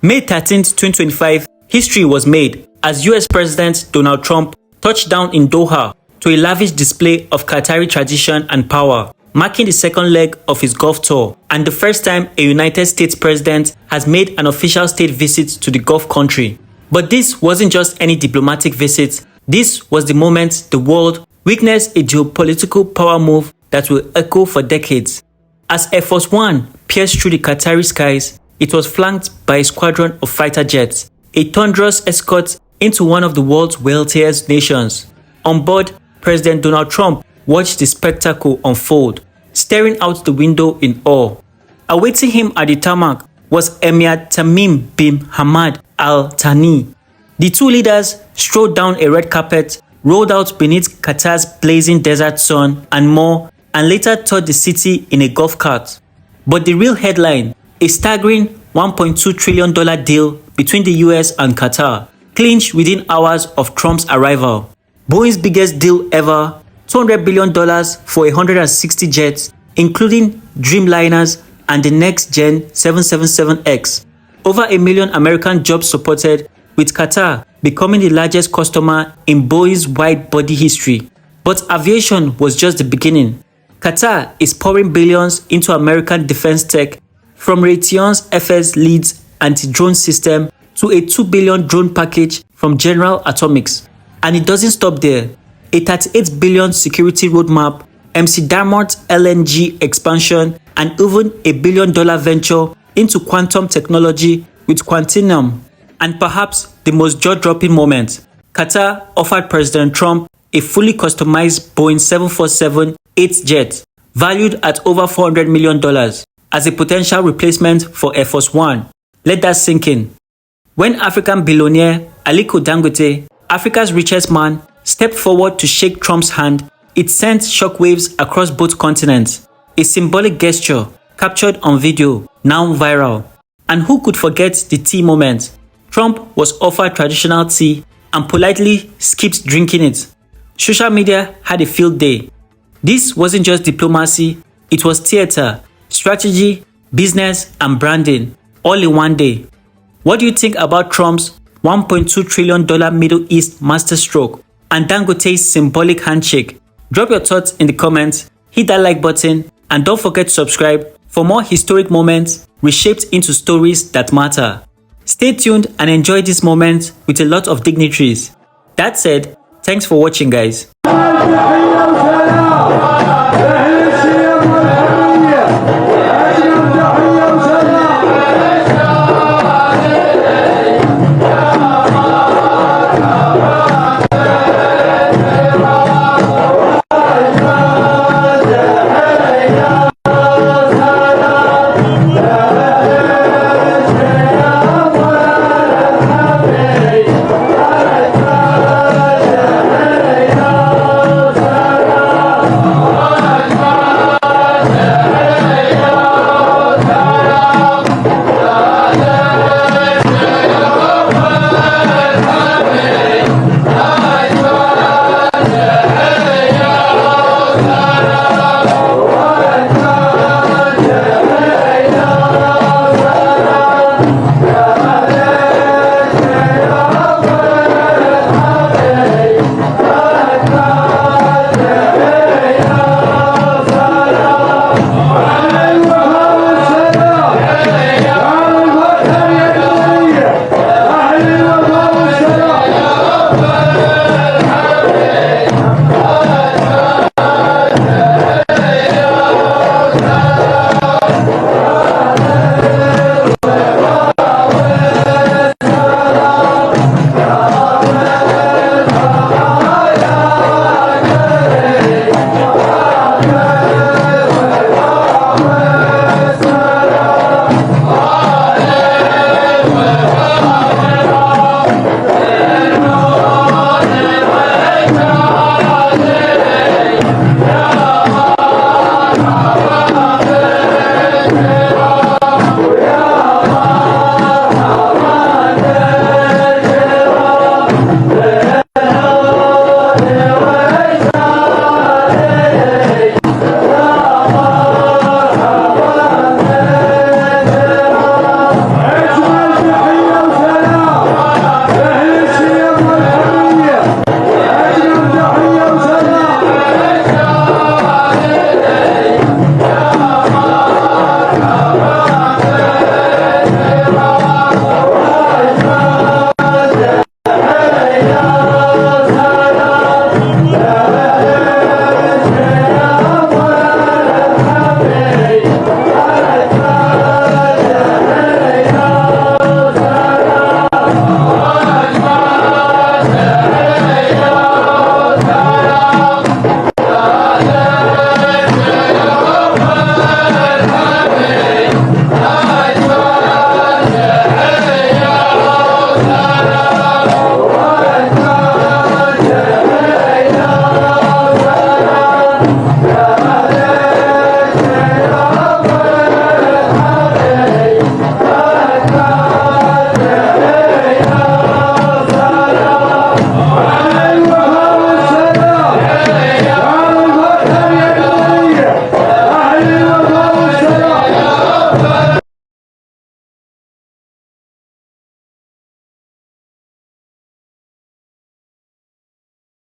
May 13th, 2025, history was made as US President Donald Trump touched down in Doha to a lavish display of Qatari tradition and power, marking the second leg of his Gulf tour and the first time a United States president has made an official state visit to the Gulf country. But this wasn't just any diplomatic visit. This was the moment the world witnessed a geopolitical power move that will echo for decades. As Air Force One pierced through the Qatari skies, it was flanked by a squadron of fighter jets, a thunderous escort into one of the world's wealthiest nations. On board, President Donald Trump watched the spectacle unfold, staring out the window in awe. Awaiting him at the tarmac was Emir Tamim bin Hamad Al Thani. The two leaders strode down a red carpet, rolled out beneath Qatar's blazing desert sun and more, and later toured the city in a golf cart. But the real headline, a staggering $1.2 trillion deal between the US and Qatar, clinched within hours of Trump's arrival. Boeing's biggest deal ever, $200 billion for 160 jets, including Dreamliners and the next-gen 777X. Over 1 million American jobs supported, with Qatar becoming the largest customer in Boeing's wide-body history. But aviation was just the beginning. Qatar is pouring billions into American defense tech, from Raytheon's FS Leeds anti-drone system to a $2 billion drone package from General Atomics. And it doesn't stop there. A $38 billion security roadmap, MC Diamond's LNG expansion, and even a $1 billion venture into quantum technology with Quantinuum. And perhaps the most jaw-dropping moment, Qatar offered President Trump a fully customized Boeing 747-8 jet, valued at over $400 million, as a potential replacement for Air Force One. Let that sink in. When African billionaire Aliko Dangote, Africa's richest man, stepped forward to shake Trump's hand, it sent shockwaves across both continents. A symbolic gesture captured on video, now viral. And who could forget the tea moment? Trump was offered traditional tea and politely skipped drinking it. Social media had a field day. This wasn't just diplomacy, it was theater, strategy, business, and branding, all in one day. What do you think about Trump's $1.2 trillion Middle East masterstroke and Dangote's symbolic handshake? Drop your thoughts in the comments, hit that like button, and don't forget to subscribe for more historic moments reshaped into stories that matter. Stay tuned and enjoy this moment with a lot of dignitaries. That said, thanks for watching, guys.